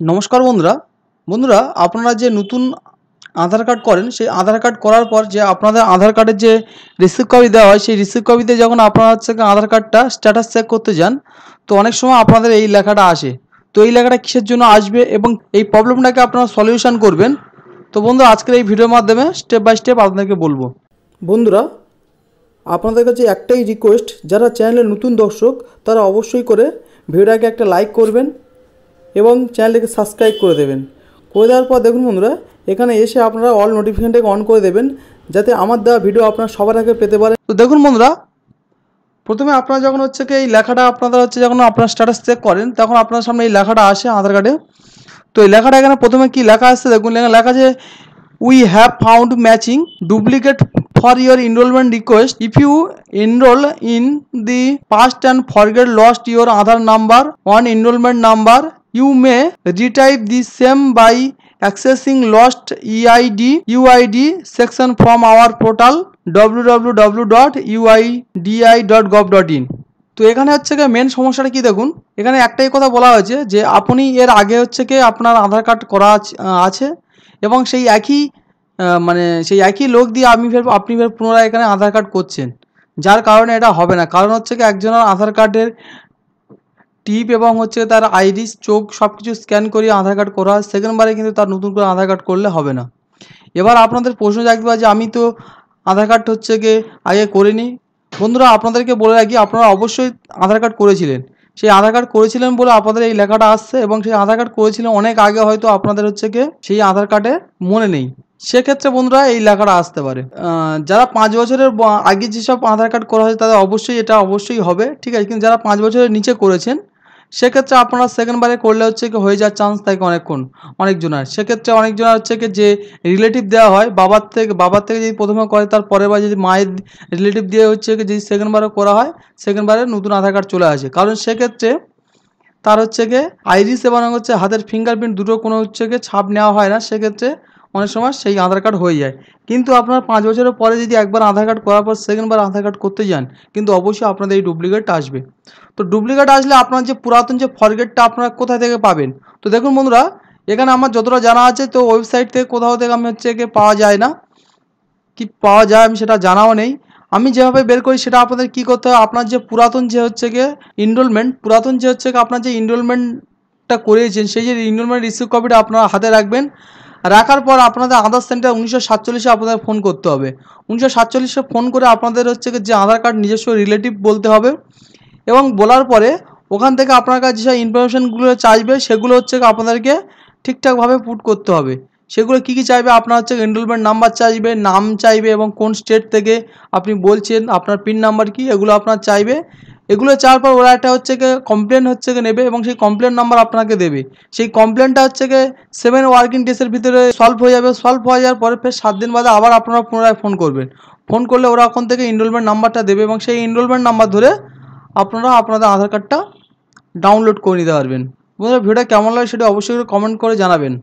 নমস্কার বন্ধুরা। বন্ধুরা, আপনারা যে নতুন আধার কার্ড করেন, সেই আধার কার্ড করার পর যে আপনাদের আধার কার্ডের যে রিসিভ কপি দেওয়া হয়, সেই রিসিভ কপিতে যখন আপনারা হচ্ছে আধার কার্ডটা স্ট্যাটাস চেক করতে যান, তো অনেক সময় আপনাদের এই লেখাটা আসে। তো এই লেখাটা কিসের জন্য আসবে এবং এই প্রবলেমটাকে আপনারা সলিউশন করবেন। তো বন্ধুরা, আজকের এই ভিডিওর মাধ্যমে স্টেপ বাই স্টেপ আপনাদেরকে বলবো। বন্ধুরা, আপনাদের কাছে একটাই রিকোয়েস্ট, যারা চ্যানেলের নতুন দর্শক তারা অবশ্যই করে ভিডিওটাকে একটা লাইক করবেন এবং চ্যানেলটিকে সাবস্ক্রাইব করে দেবেন। করে দেওয়ার পর দেখুন বন্ধুরা, এখানে এসে আপনারা অল নোটিফিকেশনটাকে অন করে দেবেন, যাতে আমার দেওয়া ভিডিও আপনারা সবার আগে পেতে পারেন। তো দেখুন বন্ধুরা, প্রথমে আপনারা যখন হচ্ছে কি এই লেখাটা আপনারা হচ্ছে যখন আপনার স্ট্যাটাস চেক করেন, তখন আপনার সামনে এই লেখাটা আসে আধার কার্ডে। তো এই লেখাটা এখানে প্রথমে কি লেখা আসছে দেখুন, লেখা আছে we have found matching duplicate for your enrollment request. If you enroll in the past and forget lost your Aadhaar number on enrollment number, you may retrieve the same by accessing lost UID section from our portal www.uidi.gov.in. তো এখানে হচ্ছে কি main সমস্যাটা কি দেখুন, এখানে একটাই কথা বলা হয়েছে যে আপনি এর আগে হচ্ছে কি আপনার আধার কার্ড করা আছে এবং সেই একই লোক দিয়ে আপনি ফের পুনরায় এখানে আধার কার্ড করছেন, যার কারণে এটা হবে না। কারণ হচ্ছে কি একজনের আধার কার্ডের টিপ এবং হচ্ছে তার আইরিস চোখ সব কিছু স্ক্যান করিয়ে আধার কার্ড করা হয়, সেকেন্ডবারে কিন্তু তার নতুন করে আধার কার্ড করলে হবে না। এবার আপনাদের প্রশ্ন জাগতে পারে যে আমি তো আধার কার্ড হচ্ছে কি আগে করিনি। বন্ধুরা, আপনাদেরকে বলে রাখি, আপনারা অবশ্যই আধার কার্ড করেছিলেন। সেই আধার কার্ড করেছিলেন বলে আপনাদের এই লেখাটা আসছে, এবং সেই আধার কার্ড করেছিলেন অনেক আগে, হয়তো আপনাদের হচ্ছে কি সেই আধার কার্ডে মনে নেই, সেক্ষেত্রে বন্ধুরা এই লেখাটা আসতে পারে। যারা 5 বছরের আগে যেসব আধার কার্ড করা হয়েছে তাদের অবশ্যই এটা হবে, ঠিক আছে। কিন্তু যারা 5 বছরের নিচে করেছেন, সেক্ষেত্রে আপনারা সেকেন্ডবারে করলে হচ্ছে কি হয়ে যাওয়ার চান্স থাকে অনেকজনের। সেক্ষেত্রে অনেকজনের হচ্ছে কি যে রিলেটিভ দেওয়া হয় বাবার থেকে যদি প্রথমে করে, তার পরের বার যদি মায়ের রিলেটিভ দিয়ে হচ্ছে কি যদি সেকেন্ডবারে করা হয়, সেকেন্ডবারে নতুন আধার কার্ড চলে আসে। কারণ সেক্ষেত্রে তার হচ্ছে কি আইরিস এবং হচ্ছে হাতের ফিঙ্গারপ্রিন্ট দুটো কোনো হচ্ছে কি ছাপ নেওয়া হয় না, সেক্ষেত্রে অনেক সময় সেই আধার কার্ড হয়ে যায়। কিন্তু আপনার 5 বছরের পরে যদি একবার আধার কার্ড করার পর সেকেন্ডবার আধার কার্ড করতে যান, কিন্তু অবশ্যই আপনাদের এই ডুপ্লিকেট আসবে। তো ডুপ্লিকেট আসলে আপনার যে পুরাতন যে ফরগেটটা আপনারা কোথা থেকে পাবেন? তো দেখুন বন্ধুরা, এখানে আমার যতটা জানা আছে, তো ওয়েবসাইট থেকে কোথাও থেকে আমি হচ্ছে কি পাওয়া যায় না, কি পাওয়া যায় আমি সেটা জানাও নেই। আমি যেভাবে বের করি সেটা আপনাদের কি করতে হবে, আপনার যে পুরাতন যে হচ্ছে গিয়ে পুরাতন যে হচ্ছে আপনার যে ইনরোলমেন্টটা করিয়েছেন, সেই যে ইনরোলমেন্ট রিসিভ কপিটা আপনারা হাতে রাখবেন। রাখার পর আপনাদের আধার সেন্টার 1947-এ আপনাদের ফোন করতে হবে। 1947-এ ফোন করে আপনাদের হচ্ছে যে আধার কার্ড নিজস্ব রিলেটিভ বলতে হবে, এবং বলার পরে ওখান থেকে আপনার কাছে যেসব ইনফরমেশানগুলো চাইবে সেগুলো হচ্ছে আপনাদেরকে ঠিকঠাকভাবে পুট করতে হবে। সেগুলো কী কী চাইবে, আপনার হচ্ছে এনরোলমেন্ট নাম্বার চাইবে, নাম চাইবে এবং কোন স্টেট থেকে আপনি বলছেন, আপনার পিন নাম্বার কি, এগুলো আপনার চাইবে। এগুলো চাওয়ার পর ওরা একটা হচ্ছে গিয়ে কমপ্লেন হচ্ছে গিয়ে নেবে এবং সেই কমপ্লেন নাম্বার আপনাকে দেবে। সেই কমপ্লেনটা হচ্ছে গিয়ে 7 ওয়ার্কিং ডেজের ভিতরে সলভ হয়ে যাবে। সলভ হয়ে যাওয়ার পরে ফের 7 দিন বাদে আবার আপনারা পুনরায় ফোন করবেন। ফোন করলে ওরা ওখান থেকে এনরোলমেন্ট নাম্বারটা দেবে এবং সেই এনরোলমেন্ট নাম্বার ধরে আপনারা আপনাদের আধার কার্ডটা ডাউনলোড করে নিতে পারবেন। বন্ধুরা, ভিডিওটা কেমন লাগে সেটা অবশ্যই কমেন্ট করে জানাবেন।